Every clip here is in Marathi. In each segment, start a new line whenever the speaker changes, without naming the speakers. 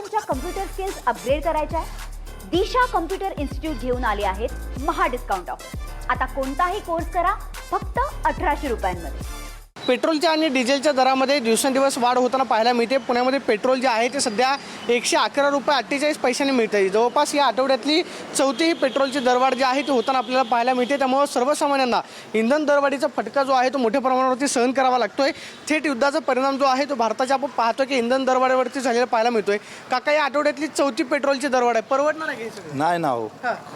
तुमच्या कम्प्युटर स्किल्स अपग्रेड करायच्या आहे? दिशा कम्प्युटर इन्स्टिट्यूट घेऊन आले आहेत महा डिस्काउंट ऑफर। आता कोणताही कोर्स करा फक्त 1800 रुपयांमध्ये।
पेट्रोलच्या आणि डिझेलच्या दरामध्ये दिवसेंदिवस वाढ होताना पाहायला मिळते। पुण्यामध्ये पेट्रोल जे आहे ते सध्या 111 रुपये 48 पैशांनी मिळते। जवळपास या आठवड्यातली चौथी पेट्रोलची दरवाढ जी आहे ती होताना आपल्याला पाहायला मिळते। त्यामुळे सर्वसामान्यांना इंधन दरवाढीचा फटका जो आहे तो मोठ्या प्रमाणावरती सहन करावा लागतोय। थेट युद्धाचा परिणाम जो आहे तो भारताच्या आपण पाहतो की इंधन दरवाढीवरती झालेला पाहायला मिळतोय। काका, या आठवड्यातली चौथी पेट्रोलची दरवाढ आहे, परवडणार आहे का?
नाही ना हो,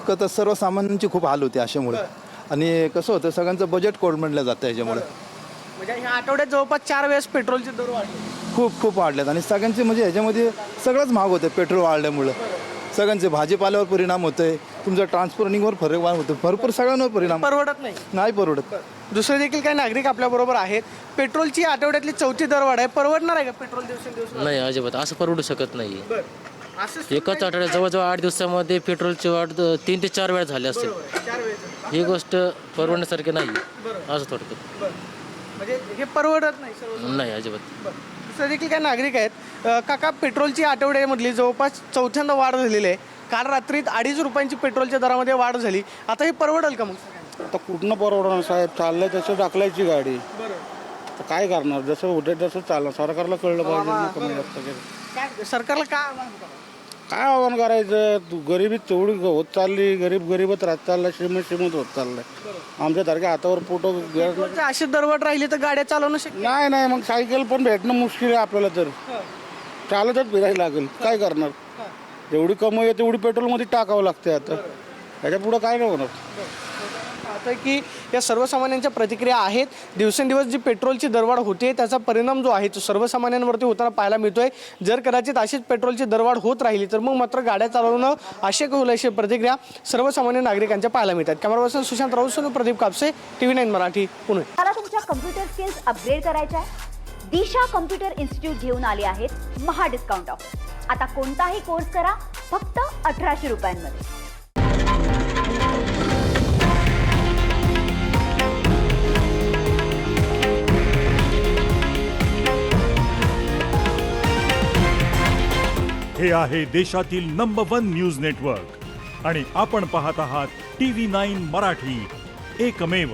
तर सर्वसामान्यांची खूप हाल होते अशामुळे। आणि कसं होतं, सगळ्यांचं बजेट कोलमडलं जातं याच्यामुळे।
म्हणजे ह्या आठवड्यात जवळपास 4 वेळेस पेट्रोलचे दर वाढले,
खूप वाढलेत आणि सगळ्यांचे म्हणजे ह्याच्यामध्ये सगळंच महाग होतं पेट्रोल वाढल्यामुळं। सगळ्यांचे भाजीपाल्यावर परिणाम होतोय, तुमचं ट्रान्सपोर्टिंगवर फरक होतो, भरपूर सगळ्यांवर परिणाम
परवडत नाही
परवडत।
दुसरे देखील काही नागरिक आपल्याबरोबर आहेत। पेट्रोलची आठवड्यातली चौथी दरवाढ आहे, परवडणार आहे का पेट्रोल दिवसेंदिवस?
नाही, अजिबात असं परवडू शकत नाही।
असं
एकाच आठवड्यात जवळजवळ 8 दिवसामध्ये पेट्रोलची वाढ 3 ते 4 वेळा झाली असेल।
4 वेळेस
ही गोष्ट परवडण्यासारखी नाही असं थोडक्यात।
म्हणजे हे परवडत नाही सर्व।
नाही, अजिबात।
दुसरे देखील काही नागरिक आहेत। काका, पेट्रोलची आठवड्यामधली जवळपास चौथ्यांदा वाढ झालेली आहे। काल रात्रीत 2.5 रुपयांची पेट्रोलच्या दरामध्ये वाढ झाली। आता हे परवडेल का मग?
आता कुठनं परवडणार साहेब? चाललंय तसं टाकलायची गाडी, तर काय करणार? जसं होते तसं चालणार। सरकारला कळलं पाहिजे ना कमी जास्त केलं।
काय सरकारला काय आव्हान करावं?
काय आव्हान करायचं? गरिबी तेवढी होत चालली, गरीबच राहत चाललाय, श्रीमंत होत चाललाय। आमच्यासारख्या हातावर पोटो
पेट्रोलचे अशी दरवाढ राहिली तर गाड्या चालवणं शक्य
नाही, मग सायकल पण भेटणं मुश्किल आहे आपल्याला, तर चालतच फिरायला लागेल। काय करणार? जेवढी कमाई आहे तेवढी पेट्रोलमध्ये टाकावं लागते। आता त्याच्या पुढं काय नाही होणार।
पाहतोय की या सर्वसामान्यांच्या प्रतिक्रिया आहेत। दिवसेंदिवस जी पेट्रोलची दरवाढ होते त्याचा परिणाम जो आहे तो सर्वसामान्यांवरती होताना पाहायला मिळतोय। जर कदाचित अशीच पेट्रोलची दरवाढ होत राहिली तर मग मात्र गाड्या चालवणं अशक्य होईल अशी प्रतिक्रिया सर्वसामान्य नागरिकांच्या पाहायला मिळतात। Camera person Sushant Raut, Pradeep Kapse, TV9 Marathi, Pune.
मला तुमच्या कम्प्युटर स्किल्स अपग्रेड करायच्या आहे? दिशा कम्प्युटर इन्स्टिट्यूट घेऊन आले आहेत महा डिस्काउंट ऑफर। आता कोणताही कोर्स करा फक्त 1800 रुपयांमध्ये।
हे आहे देशातील नंबर 1 न्यूज नेटवर्क आणि आपण पाहत आहात TV9 मराठी, एकमेव।